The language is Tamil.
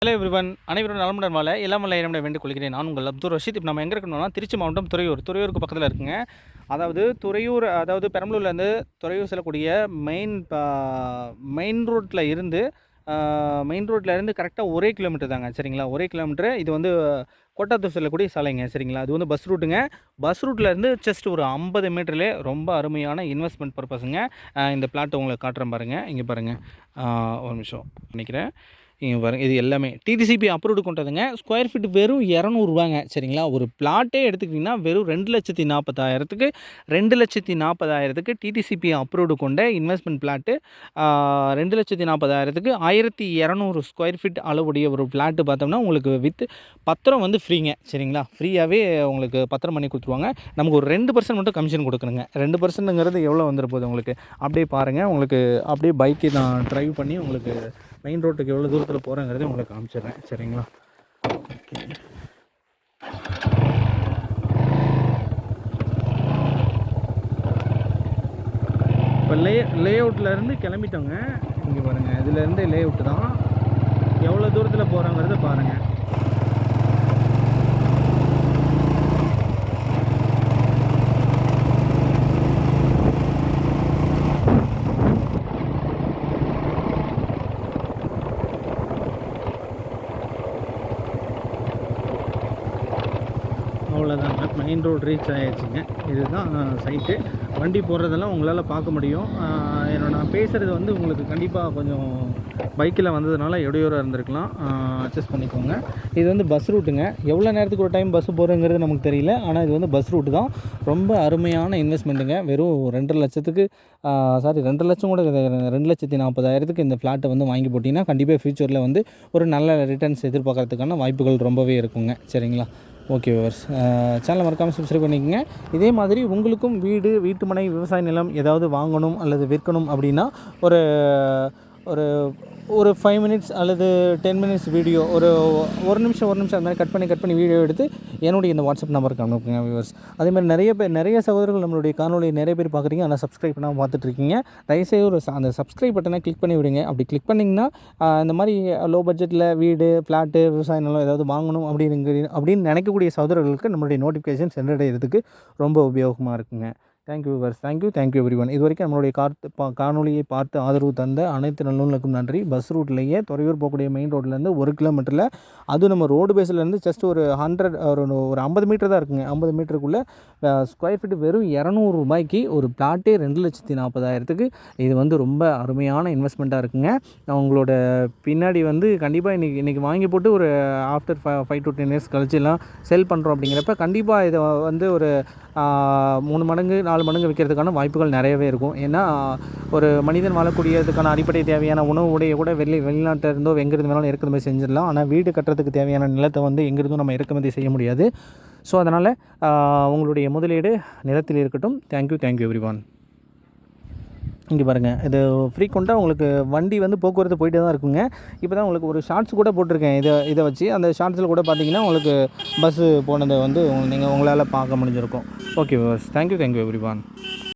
ஹலோ எவ்ரிவன், அனைவரும் நலமுடன் வாழ எல்லாம் வல்ல இறைவனை வேண்டிக் கொள்கிறேன். நான் உங்கள் அப்துல் ரஷீத். இப்போ நம்ம எங்கே இருக்கணும்னா திருச்சி மாவட்டம் துறையூருக்கு பக்கத்தில் இருக்குங்க. அதாவது பெரம்பலூர்லேருந்து துறையூர் செல்லக்கூடிய மெயின் ரோட்டில் இருந்து கரெக்டாக 1 கிலோமீட்டர் தாங்க. சரிங்களா, 1 கிலோமீட்டர். இது வந்து கோட்டாத்தூர் செல்லக்கூடிய சாலைங்க. சரிங்களா, அது வந்து பஸ் ரூட்டுங்க. பஸ் ரூட்லேருந்து ஜஸ்ட் ஒரு 50 மீட்டர்லேயே ரொம்ப அருமையான இன்வெஸ்ட்மெண்ட் பர்பஸுங்க. இந்த பிளாட் உங்களுக்கு காட்டுறேன் பாருங்கள். இங்கே பாருங்கள், ஒரு நிமிஷம் நினைக்கிறேன். இங்கே பாருங்கள், இது எல்லாமே டிடிசிபி அப்ரூவ்டு கொண்டதுங்க. ஸ்கொயர் ஃபீட் வெறும் 200 ரூபாங்க. சரிங்களா, ஒரு பிளாட்டே எடுத்துக்கிட்டிங்கன்னா வெறும் 2,40,000க்கு 2,40,000க்கு டிடிசிபி அப்ரூவ்டு கொண்ட இன்வெஸ்ட்மெண்ட் பிளாட்டு. 2,40,000க்கு 1,200 ஸ்கொயர் ஃபீட் அளவுடைய ஒரு பிளாட்டு பார்த்தோம்னா உங்களுக்கு வித் பத்திரம் வந்து ஃப்ரீங்க. சரிங்களா, ஃப்ரீயாகவே உங்களுக்கு பத்திரம் பண்ணி கொடுத்துருவாங்க. நமக்கு ஒரு 2% மட்டும் கமிஷன் கொடுக்கணுங்க. 2%ங்கிறது எவ்வளோ வந்துட போகுது உங்களுக்கு அப்படியே பாருங்கள். உங்களுக்கு அப்படியே பைக்கு நான் ட்ரைவ் பண்ணி உங்களுக்கு மெயின் ரோட்டுக்கு எவ்வளோ தூரத்தில் போகிறேங்கிறத உங்களுக்கு காமிச்சிடுறேன். சரிங்களா, ஓகே. இப்போ லே அவுட்லேருந்து கிளம்பிட்டோங்க. இங்கே பாருங்கள், இதுலேருந்து லே அவுட்டு தான். எவ்வளோ தூரத்தில் போகிறோங்கிறத பாருங்கள். அவ்வளோதாங்க, மெயின் ரோடு ரீச் ஆகிடுச்சிங்க. இதுதான் சைட்டு. வண்டி போடுறதெல்லாம் உங்களால் பார்க்க முடியும். நான் பேசுகிறது வந்து உங்களுக்கு கண்டிப்பாக கொஞ்சம் பைக்கில் வந்ததுனால இடையூறாக இருந்திருக்கலாம். அட்ஜஸ்ட் பண்ணிக்கோங்க. இது வந்து பஸ் ரூட்டுங்க. எவ்வளோ நேரத்துக்கு ஒரு டைம் பஸ்ஸு போகிறதுங்கிறது நமக்கு தெரியல. ஆனால் இது வந்து பஸ் ரூட்டு தான். ரொம்ப அருமையான இன்வெஸ்ட்மெண்ட்டுங்க. வெறும் 2 லட்சத்துக்கு 2 லட்சம் கூட 2,40,000க்கு இந்த ஃப்ளாட்டை வந்து வாங்கி போட்டிங்கன்னா கண்டிப்பாக ஃப்யூச்சரில் வந்து ஒரு நல்ல ரிட்டர்ன்ஸ் எதிர்பார்க்கறதுக்கான வாய்ப்புகள் ரொம்பவே இருக்குங்க. சரிங்களா, ஓகே வியூவர்ஸ், சேனலை மறக்காமல் சப்ஸ்கிரைப் பண்ணிக்கோங்க. இதே மாதிரி உங்களுக்கும் வீட்டுமனை விவசாய நிலம் ஏதாவது வாங்கணும் அல்லது விற்கணும் அப்படின்னா ஒரு ஒரு ஒரு 5 மினிட்ஸ் அல்லது 10 மினிட்ஸ் வீடியோ, ஒரு நிமிஷம் அந்த மாதிரி கட் பண்ணி வீடியோ எடுத்து என்னுடைய இந்த வாட்ஸ்அப் நம்பருக்கு அனுப்புங்க வியூவர்ஸ். அதே மாதிரி நிறைய சகோதரர்கள் நம்மளுடைய காணொலியை நிறைய பேர் பார்க்குறீங்க, ஆனால் சப்ஸ்கிரைப் பண்ணாமல் பார்த்துட்ருக்கீங்க. தயவுசெய்து அந்த சப்ஸ்கிரைப் பட்டனை கிளிக் பண்ணி விடுங்க. அப்படி கிளிக் பண்ணிங்கன்னா இந்த மாதிரி லோ பட்ஜெட்டில் வீடு, ஃப்ளாட்டு, விவசாய நிலம் ஏதாவது வாங்கணும் அப்படின்னு நினைக்கக்கூடிய சகோதரர்களுக்கு நம்மளுடைய நோட்டிஃபிகேஷன் சென்றடைகிறதுக்கு ரொம்ப உபயோகமாக இருக்குங்க. Thank you viewers, thank you everyone. இது வரைக்கும் நம்மளுடைய காணொலியை பார்த்து ஆதரவு தந்த அனைத்து நல்லவங்களுக்கும் நன்றி. பஸ் ரூட்லேயே துறையூர் போகக்கூடிய மெயின் ரோட்லேருந்து 1 கிலோமீட்டரில், அதுவும் நம்ம ரோடு பேஸ்லேருந்து ஜஸ்ட் ஒரு 50 மீட்டர் தான் இருக்குங்க. 50 மீட்டருக்குள்ளே ஸ்கொயர் ஃபீட் வெறும் 200 ரூபாய்க்கு ஒரு பிளாட்டே 2,40,000க்கு. இது வந்து ரொம்ப அருமையான இன்வெஸ்ட்மெண்ட்டாக இருக்குங்க. உங்களோட பின்னாடி வந்து கண்டிப்பாக இன்றைக்கி வாங்கி போட்டு ஒரு ஆஃப்டர் 5 to 10 இயர்ஸ் கழிச்சுலாம் செல் பண்ணுறோம் அப்படிங்கிறப்ப கண்டிப்பாக இதை வந்து ஒரு 3 மடங்கு 4 மடங்கு விற்கிறதுக்கான வாய்ப்புகள் நிறையவே இருக்கும். ஏன்னா ஒரு மனிதன் வாழக்கூடியதுக்கான அடிப்படை தேவையான உணவு உடைய கூட வெளிநாட்டில் இருந்தோ எங்கிருந்து வேணாலும் இறக்குமதி செஞ்சிடலாம். ஆனால் வீடு கட்டுறதுக்கு தேவையான நிலத்தை வந்து எங்கிருந்தும் நம்ம இறக்குமதி செய்ய முடியாது. ஸோ அதனால் உங்களுடைய முதலீடு நிலத்தில் இருக்கட்டும். Thank you everyone. இங்கே பாருங்கள், இது ஃப்ரீக்வெண்ட்டாக உங்களுக்கு வண்டி வந்து போக்குவரத்து போயிட்டே தான் இருக்குங்க. இப்போ தான் உங்களுக்கு ஒரு ஷார்ட்ஸ் கூட போட்டிருக்கேன். இதை வச்சு அந்த ஷார்ட்ஸில் கூட பார்த்தீங்கன்னா உங்களுக்கு பஸ்ஸு போனதை வந்து உங்களால் பார்க்க முடிஞ்சிருக்கும். Okay viewers, thank you everyone.